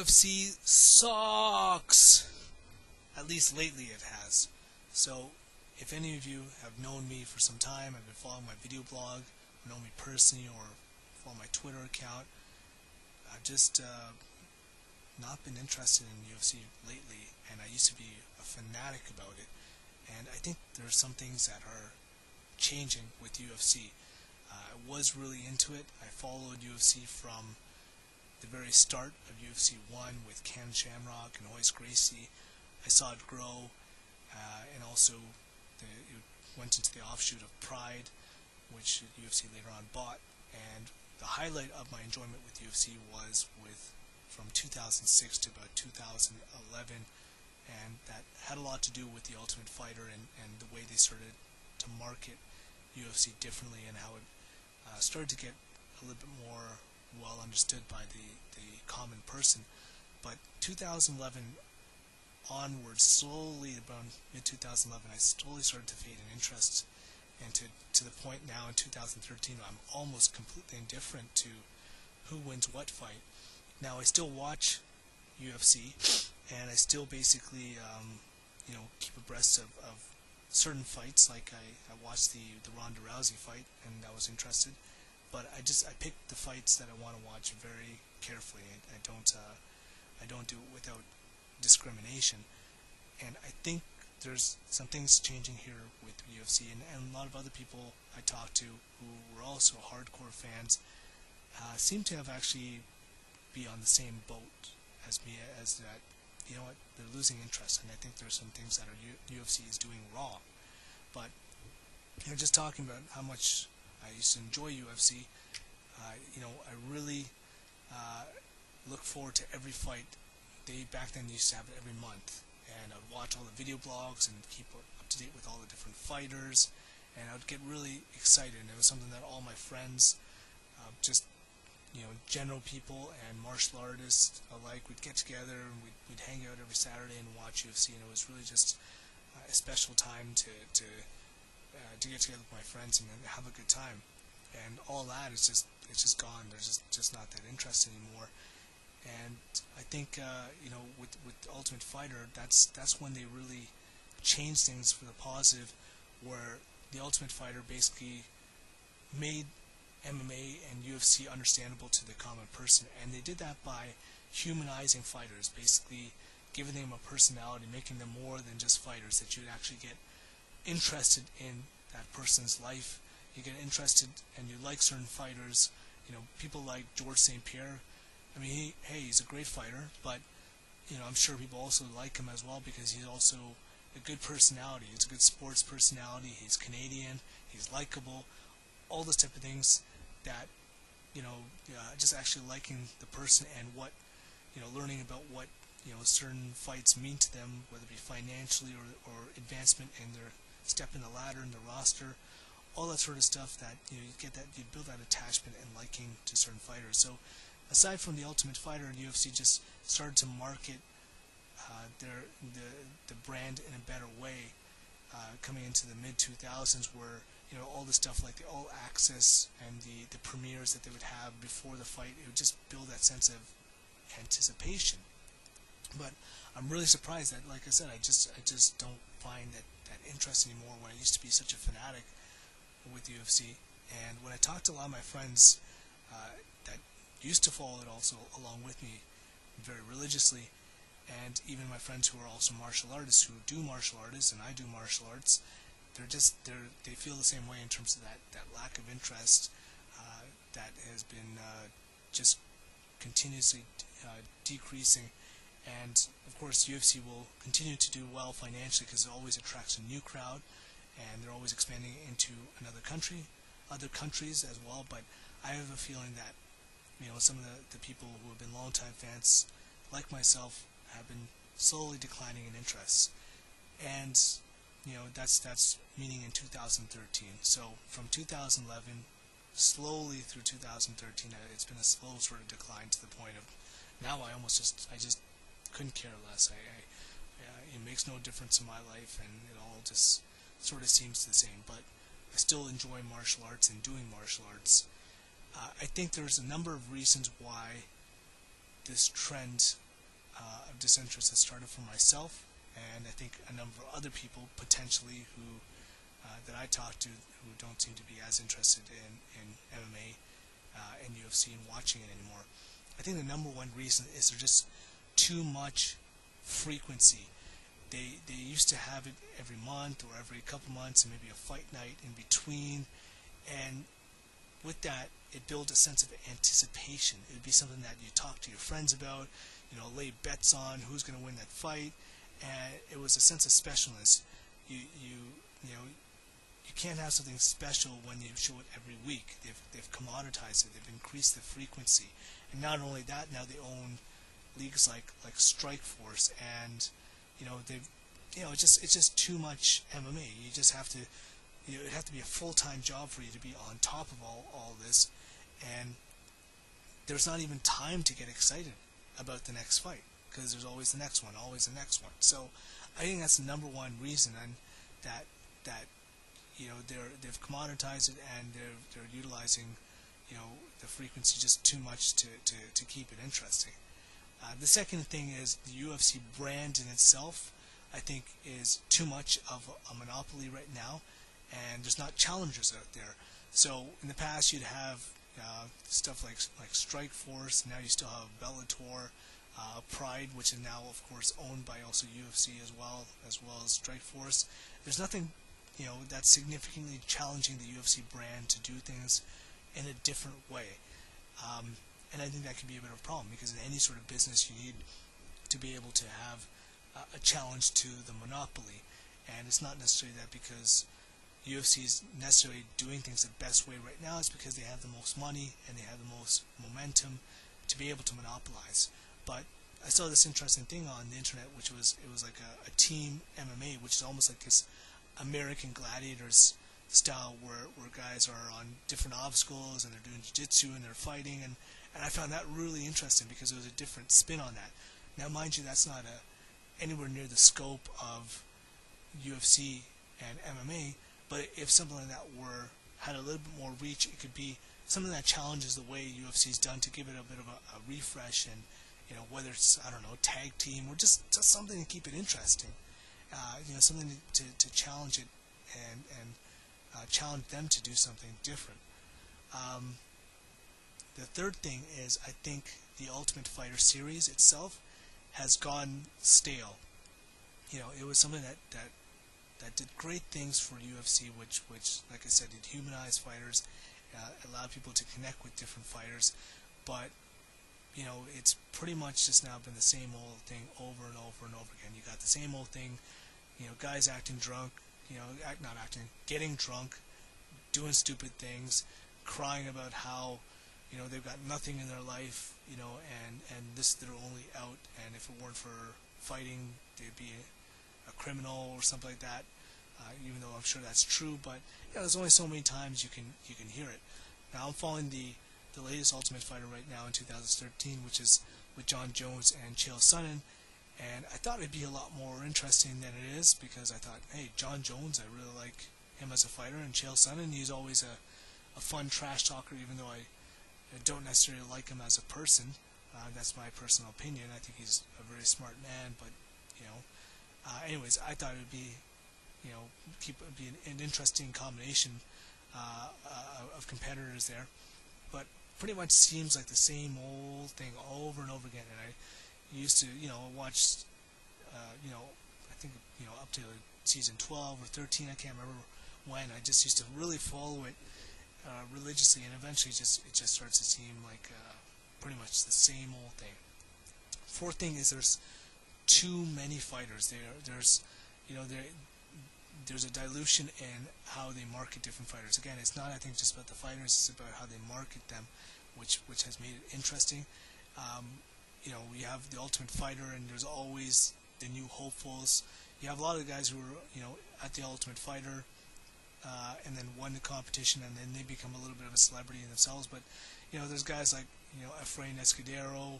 UFC sucks. At least lately it has. So, if any of you have known me for some time, have been following my video blog, know me personally, or follow my Twitter account, I've just not been interested in UFC lately, and I used to be a fanatic about it. And I think there are some things that are changing with UFC. I was really into it. I followed UFC from the very start of UFC 1 with Ken Shamrock and Royce Gracie. I saw it grow, and also it went into the offshoot of Pride, which UFC later on bought. And the highlight of my enjoyment with UFC was from 2006 to about 2011, and that had a lot to do with the Ultimate Fighter and the way they started to market UFC differently, and how it started to get a little bit more well understood by the common person. But 2011 onwards, slowly around mid-2011, I slowly started to fade in interest, and to the point now in 2013 I'm almost completely indifferent to who wins what fight. Now I still watch UFC, and I still basically keep abreast of certain fights. Like I watched the Ronda Rousey fight, and I was interested, but I pick the fights that I want to watch very carefully. I don't do it without discrimination. And I think there's some things changing here with UFC, and a lot of other people I talk to who were also hardcore fans seem to have actually be on the same boat as me, as that, you know what, they're losing interest, and I think there's some things that UFC is doing wrong. But just talking about how much I used to enjoy UFC, I really look forward to every fight. Back then used to have it every month, and I'd watch all the video blogs and keep up to date with all the different fighters, and I would get really excited. And it was something that all my friends, general people and martial artists alike, would get together, and we'd hang out every Saturday and watch UFC, and it was really just a special time to get together with my friends and have a good time. And all that it's just gone. There's just not that interest anymore. And I think with Ultimate Fighter, that's when they really changed things for the positive, where the Ultimate Fighter basically made MMA and UFC understandable to the common person, and they did that by humanizing fighters, basically giving them a personality, making them more than just fighters, that you'd actually get interested in that person's life. You get interested and you like certain fighters. People like George St. Pierre. I mean, he's a great fighter, but I'm sure people also like him as well because he's also a good personality. He's a good sports personality. He's Canadian. He's likable. All those type of things that just actually liking the person, and what learning about what certain fights mean to them, whether it be financially or advancement in their step in the ladder, in the roster, all that sort of stuff, that you build that attachment and liking to certain fighters. So aside from the Ultimate Fighter, and UFC just started to market the brand in a better way, coming into the mid-2000s, where all the stuff like the All Access and the premieres that they would have before the fight, it would just build that sense of anticipation. But I'm really surprised that, like I said, I just don't find that interest anymore, when I used to be such a fanatic with UFC. And when I talk to a lot of my friends that used to follow it also along with me very religiously, and even my friends who are also martial artists, who do martial arts and I do martial arts, they feel the same way in terms of that lack of interest that has been just continuously decreasing. And of course UFC will continue to do well financially because it always attracts a new crowd, and they're always expanding into other countries as well. But I have a feeling that some of the people who have been longtime fans like myself have been slowly declining in interest. And that's meaning in 2013. So from 2011 slowly through 2013, it's been a slow sort of decline, to the point of now I just couldn't care less. It makes no difference in my life, and it all just sort of seems the same. But I still enjoy martial arts and doing martial arts. I think there's a number of reasons why this trend of disinterest has started for myself, and I think a number of other people potentially who that I talk to who don't seem to be as interested in MMA and UFC and watching it anymore. I think the number one reason is there's just too much frequency. They used to have it every month or every couple months and maybe a fight night in between, and with that it builds a sense of anticipation. It would be something that you talk to your friends about, lay bets on who's going to win that fight, and it was a sense of specialness. You can't have something special when you show it every week. They've commoditized it. They've increased the frequency, and not only that, now they own leagues like Strikeforce, and it's just too much MMA. You just have to, it'd have to be a full-time job for you to be on top of all this, and there's not even time to get excited about the next fight because there's always the next one, always the next one. So I think that's the number one reason, and that they've commoditized it, and they're utilizing the frequency just too much to keep it interesting. The second thing is the UFC brand in itself, I think, is too much of a monopoly right now, and there's not challengers out there. So in the past you'd have stuff like Strikeforce. Now you still have Bellator, Pride, which is now of course owned by also UFC as well as Strikeforce. There's nothing that's significantly challenging the UFC brand to do things in a different way. And I think that can be a bit of a problem, because in any sort of business you need to be able to have a challenge to the monopoly, and it's not necessarily that because UFC is necessarily doing things the best way right now. It's because they have the most money and they have the most momentum to be able to monopolize. But I saw this interesting thing on the internet, which was like a team MMA, which is almost like this American Gladiators style where guys are on different obstacles and they're doing jiu-jitsu and they're fighting, and I found that really interesting because it was a different spin on that. Now mind you, that's not anywhere near the scope of UFC and MMA, but if something like that had a little bit more reach, it could be something that challenges the way UFC's done to give it a bit of a refresh, and whether it's, I don't know, tag team or just something to keep it interesting, something to challenge it and challenge them to do something different. The third thing is, I think the Ultimate Fighter series itself has gone stale. It was something that did great things for UFC, which like I said, it humanized fighters, allowed people to connect with different fighters, but it's pretty much just now been the same old thing over and over and over again. You got the same old thing, guys acting drunk, not acting, getting drunk, doing stupid things, crying about how they've got nothing in their life, and this, they're only out, and if it weren't for fighting, they'd be a criminal or something like that. Even though I'm sure that's true, but there's only so many times you can hear it. Now I'm following the latest Ultimate Fighter right now in 2013, which is with Jon Jones and Chael Sonnen, and I thought it'd be a lot more interesting than it is, because I thought, hey, Jon Jones, I really like him as a fighter, and Chael Sonnen, he's always a fun trash talker, even though I don't necessarily like him as a person. That's my personal opinion. I think he's a very smart man, but anyways, I thought it would be an interesting combination of competitors there, but pretty much seems like the same old thing over and over again. And I used to watch I think up to season 12 or 13, I can't remember when. I just used to really follow it religiously, and eventually it just starts to seem like pretty much the same old thing. Fourth thing is there's too many fighters. There's a dilution in how they market different fighters. Again, it's not, I think, just about the fighters, it's about how they market them, which has made it interesting. We have the Ultimate Fighter, and there's always the new hopefuls. You have a lot of guys who are at the Ultimate Fighter and then won the competition, and then they become a little bit of a celebrity in themselves. But there's guys like Efrain Escudero.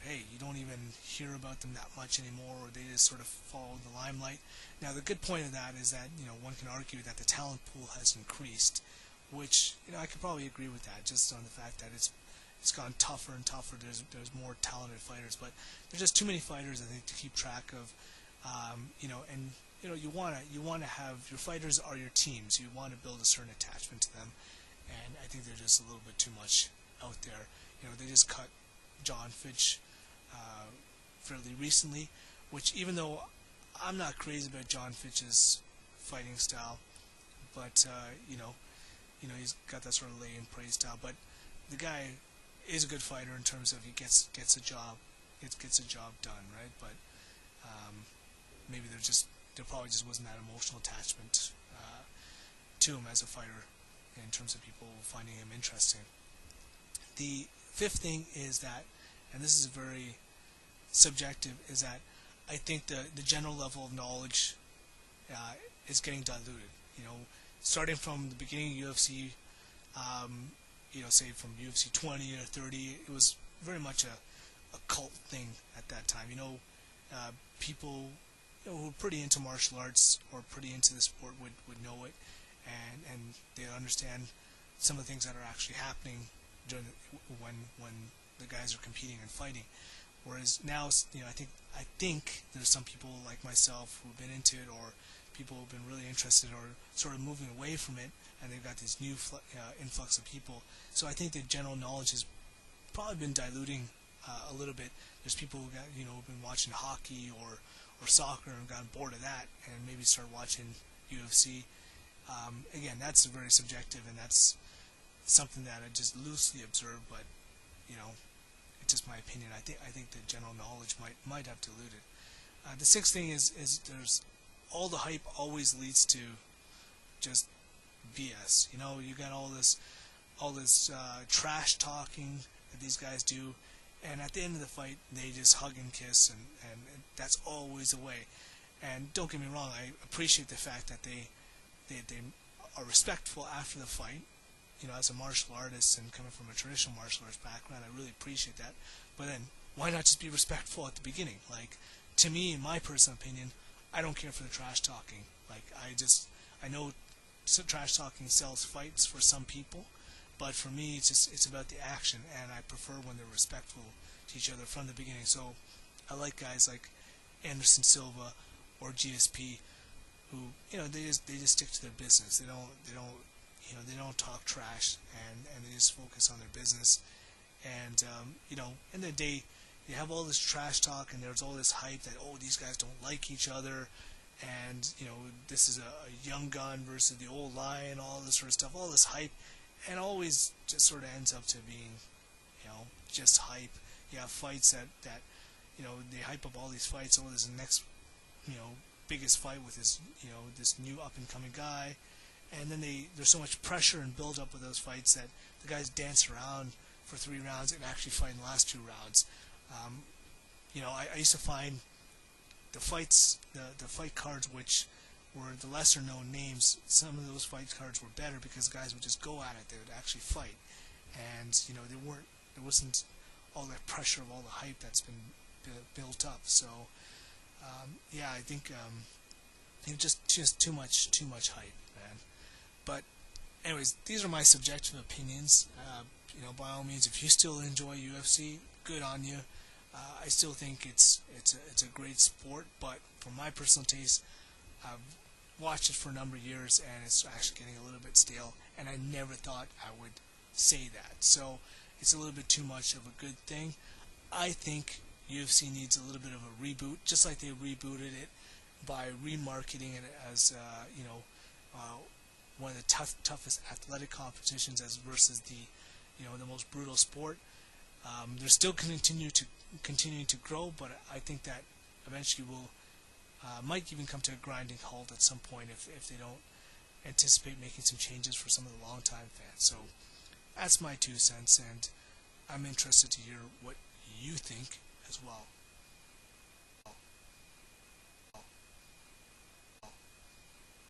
Hey, you don't even hear about them that much anymore, or they just sort of follow the limelight. Now, the good point of that is that one can argue that the talent pool has increased, which I could probably agree with that, just on the fact that it's it's gotten tougher and tougher. There's more talented fighters, but there's just too many fighters, I think, to keep track of. And you wanna have your fighters are your teams. You want to build a certain attachment to them, and I think there's just a little bit too much out there. They just cut John Fitch fairly recently, which, even though I'm not crazy about John Fitch's fighting style, but he's got that sort of lay and praise style. But the guy is a good fighter in terms of he gets a job done, right? But maybe there probably just wasn't that emotional attachment to him as a fighter in terms of people finding him interesting. The fifth thing is that, and this is very subjective, is that I think the general level of knowledge is getting diluted. Starting from the beginning of UFC, say from UFC 20 or 30, it was very much a cult thing at that time. People who were pretty into martial arts or pretty into the sport would know it, and they understand some of the things that are actually happening during when the guys are competing and fighting. Whereas now, I think there's some people like myself who've been into it, or people who've been really interested, or sort of moving away from it, and they've got this new influx of people. So I think the general knowledge has probably been diluting a little bit. There's people who've been watching hockey or soccer and gotten bored of that, and maybe start watching UFC. Again, that's very subjective, and that's something that I just loosely observe, but it's just my opinion. I think the general knowledge might have diluted. The sixth thing is there's all the hype always leads to just BS. You got all this trash talking that these guys do, and at the end of the fight they just hug and kiss, and that's always the way. And don't get me wrong, I appreciate the fact that they are respectful after the fight. As a martial artist and coming from a traditional martial arts background, I really appreciate that. But then, why not just be respectful at the beginning? Like, to me, in my personal opinion, I don't care for the trash talking. Like, I know trash talking sells fights for some people, but for me, it's about the action, and I prefer when they're respectful to each other from the beginning. So, I like guys like Anderson Silva or GSP, who they just stick to their business. They don't talk trash, and they just focus on their business. And in the day, you have all this trash talk, and there's all this hype that, these guys don't like each other, and this is a young gun versus the old lion, all this sort of stuff, all this hype, and always just sort of ends up to being just hype. You have fights that they hype up all these fights. This next biggest fight with this new up and coming guy. And then there's so much pressure and build up with those fights that the guys dance around for 3 rounds and actually fight in the last 2 rounds. I used to find the fights, the fight cards which were the lesser known names, some of those fight cards were better because guys would just go at it. They would actually fight, and there wasn't all that pressure of all the hype that's been built up. So I think just too much hype, man. But anyways, these are my subjective opinions. By all means, if you still enjoy UFC, good on you. I still think it's a great sport, but for my personal taste, I've watched it for a number of years, and it's actually getting a little bit stale, and I never thought I would say that. So it's a little bit too much of a good thing. I think UFC needs a little bit of a reboot, just like they rebooted it by remarketing it as one of the toughest athletic competitions as versus the most brutal sport. They're still continuing to grow, but I think that eventually might even come to a grinding halt at some point if they don't anticipate making some changes for some of the long-time fans. So that's my 2 cents, and I'm interested to hear what you think as well.